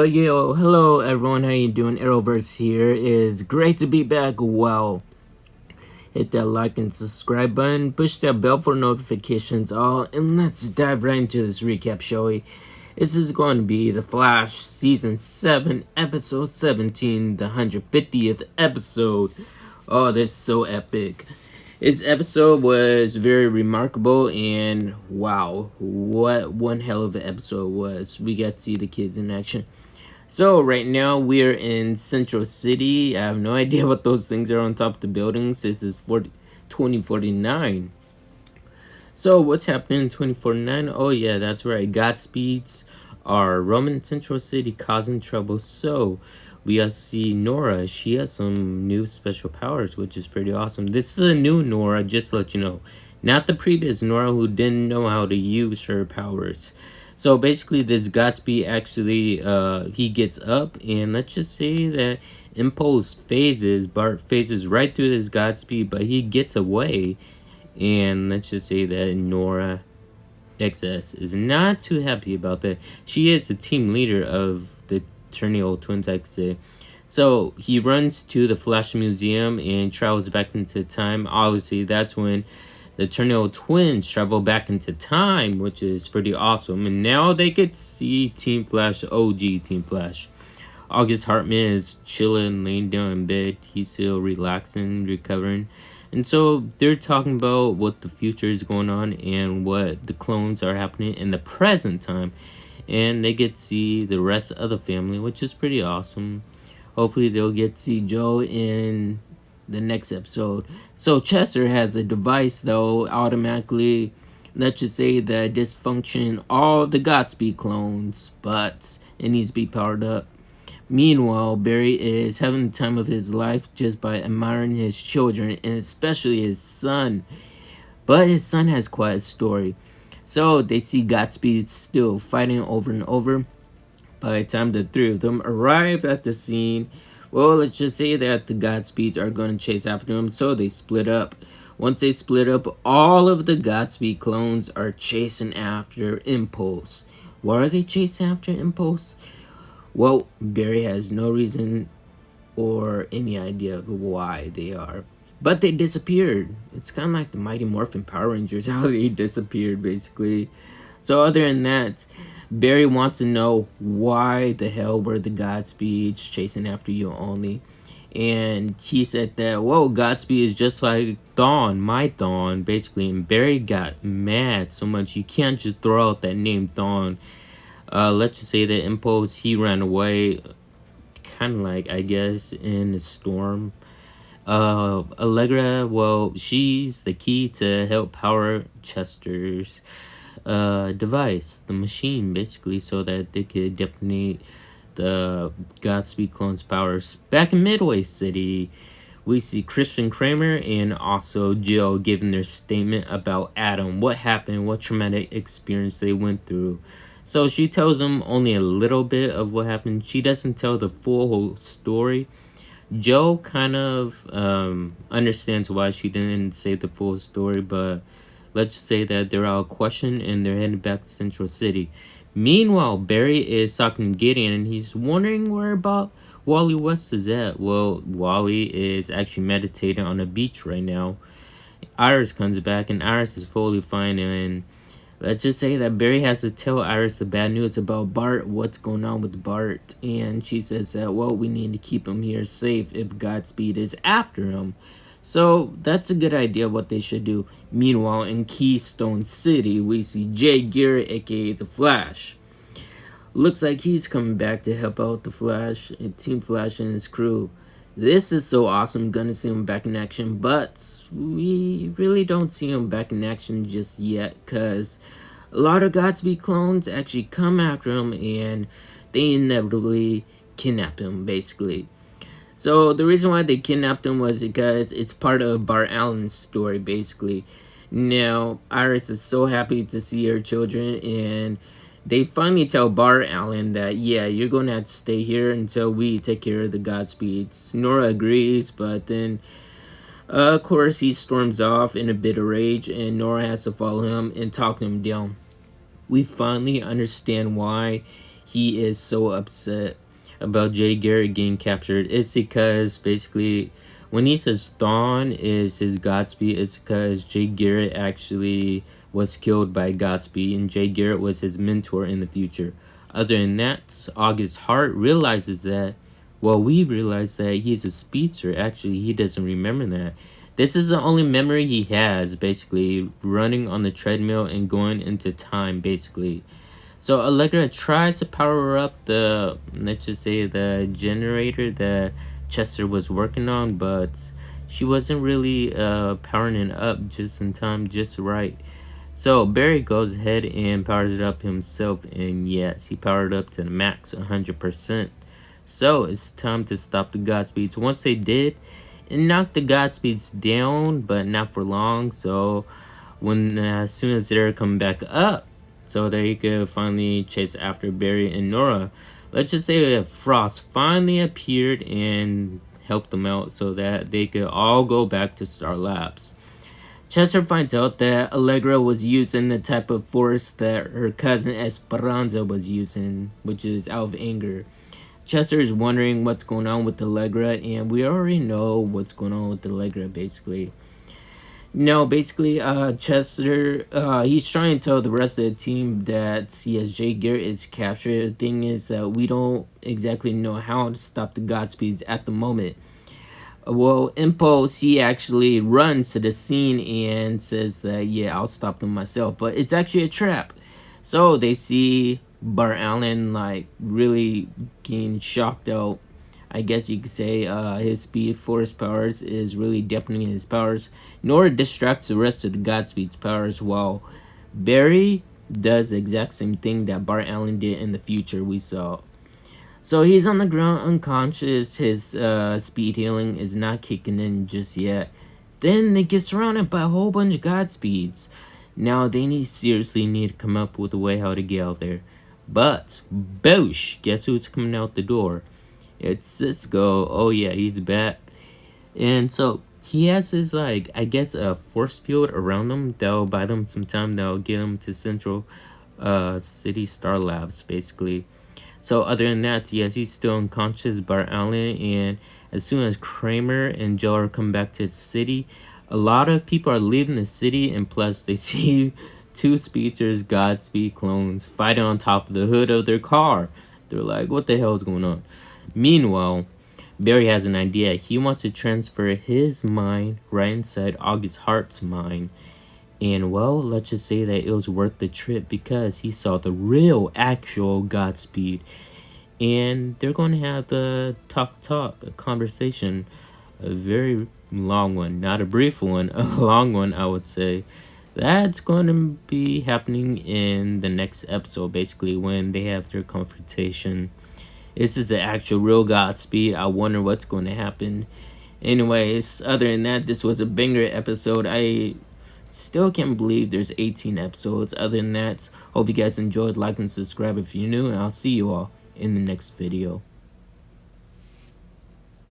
Yo, hello everyone, how you doing? Arrowverse here. It's great to be back. Well, hit that like and subscribe button, push that bell for notifications all, and let's dive right into this recap, shall we? This is going to be The Flash, Season 7, Episode 17, the 150th episode. Oh, this is so epic. This episode was very remarkable, and wow, what one hell of an episode it was. We got to see the kids in action. So right now we're in Central City. I have no idea what those things are on top of the buildings. This is 2049. So what's happening in 2049? Oh yeah, that's right. GodSpeeds are roaming Central City causing trouble. So we see Nora. She has some new special powers, which is pretty awesome. This is a new Nora, just to let you know. Not the previous Nora who didn't know how to use her powers. So basically this GodSpeed actually, he gets up, and let's just say that Impulse phases, Bart phases right through this GodSpeed, but he gets away. And let's just say that Nora XS is not too happy about that. She is the team leader of the Tornado Twins, I could say. So he runs to the Flash Museum and travels back into time. Obviously, that's when the Tornado Twins travel back into time, which is pretty awesome. And now they get to see Team Flash, OG Team Flash. August Hartman is chilling, laying down in bed. He's still relaxing, recovering. And so they're talking about what the future is going on and what the clones are happening in the present time. And they get to see the rest of the family, which is pretty awesome. Hopefully they'll get to see Joe in the next episode. So Chester has a device, though, automatically, let's just say that dysfunction all the GodSpeed clones, but it needs to be powered up. Meanwhile, Barry is having the time of his life just by admiring his children, and especially his son. But his son has quite a story. So they see GodSpeed still fighting over and over. By the time the three of them arrive at the scene, well, let's just say that the GodSpeeds are going to chase after them, so they split up. Once they split up, all of the GodSpeed clones are chasing after Impulse. Why are they chasing after Impulse? Well, Barry has no reason or any idea of why they are. But they disappeared. It's kind of like the Mighty Morphin Power Rangers, how they disappeared, basically. So other than that, Barry wants to know why the hell were the GodSpeeds chasing after you only. And he said that, whoa, GodSpeed is just like Dawn, my Dawn, basically. And Barry got mad so much, you can't just throw out that name, Dawn. Let's just say that Impulse, he ran away, kind of like, I guess, in a storm. Allegra, well, she's the key to help power Chester's device, the machine, basically, so that they could detonate the GodSpeed clone's powers. Back in Midway City, we see Christian Kramer and also Jill giving their statement about Adam, what happened, what traumatic experience they went through. So she tells them only a little bit of what happened. She doesn't tell the full story. Joe kind of understands why she didn't say the full story, but let's just say that they're out of question and they're heading back to Central City. Meanwhile, Barry is talking to Gideon and he's wondering where about Wally West is at. Well, Wally is actually meditating on a beach right now. Iris comes back and Iris is fully fine, and let's just say that Barry has to tell Iris the bad news about Bart, what's going on with Bart. And she says that, well, we need to keep him here safe if GodSpeed is after him. So that's a good idea what they should do. Meanwhile, in Keystone City, we see Jay Garrett, aka The Flash. Looks like he's coming back to help out the Flash, Team Flash and his crew. This is so awesome, gonna see him back in action, but we really don't see him back in action just yet, because a lot of GodSpeed clones actually come after him and they inevitably kidnap him, basically. So the reason why they kidnapped him was because it's part of Bart Allen's story, basically. Now, Iris is so happy to see her children, and they finally tell Bart Allen that, yeah, you're going to have to stay here until we take care of the GodSpeeds. Nora agrees, but then, of course, he storms off in a bit of rage, and Nora has to follow him and talk him down. We finally understand why he is so upset about Jay Garrett getting captured. It's because basically when he says Thawne is his Godspeed, it's because Jay Garrett actually was killed by Godspeed, and Jay Garrett was his mentor in the future. Other than that, August Hart realizes that, well, we realize that he's a speedster. Actually, he doesn't remember that. This is the only memory he has, basically, running on the treadmill and going into time, basically. So Allegra tries to power up the, let's just say, the generator that Chester was working on, but she wasn't really powering it up just in time, just right. So Barry goes ahead and powers it up himself, and yes, he powered up to the max, 100%. So it's time to stop the Godspeeds. Once they did, it knocked the Godspeeds down, but not for long. So when as soon as they're coming back up, so they could finally chase after Barry and Nora. Let's just say that Frost finally appeared and helped them out so that they could all go back to Star Labs. Chester finds out that Allegra was using the type of force that her cousin Esperanza was using, which is out of anger. Chester is wondering what's going on with Allegra, and we already know what's going on with Allegra, basically. No, basically, Chester, he's trying to tell the rest of the team that, yes, Jay Garrett is captured. The thing is that we don't exactly know how to stop the Godspeeds at the moment. Well, Impulse, he actually runs to the scene and says that, yeah, I'll stop them myself. But it's actually a trap. So they see Bart Allen, like, really getting shocked out. I guess you could say his speed force powers is really deafening his powers. Nora distracts the rest of the Godspeed's powers, while Barry does the exact same thing that Bart Allen did in the future we saw. So he's on the ground unconscious. His speed healing is not kicking in just yet. Then they get surrounded by a whole bunch of Godspeeds. Now they seriously need to come up with a way how to get out there. But, boosh, guess who's coming out the door? It's Cisco. Oh yeah, he's back. And so he has his, like, I guess a force field around him that'll buy them some time, that'll get him to Central City Star Labs, basically. So other than that, yes, he's still unconscious, Bart Allen, and as soon as Kramer and Joe come back to the city, a lot of people are leaving the city, and plus they see two speedsters, Godspeed clones, fighting on top of the hood of their car. They're like, what the hell is going on? Meanwhile, Barry has an idea. He wants to transfer his mind right inside August Hart's mind. And, well, let's just say that it was worth the trip because he saw the real, actual Godspeed. And they're going to have the a conversation. A very long one. Not a brief one. A long one, I would say. That's going to be happening in the next episode, basically, when they have their confrontation. This is the actual real Godspeed. I wonder what's going to happen. Anyways, other than that, this was a banger episode. I still can't believe there's 18 episodes. Other than that, hope you guys enjoyed. Like and subscribe if you're new, and I'll see you all in the next video.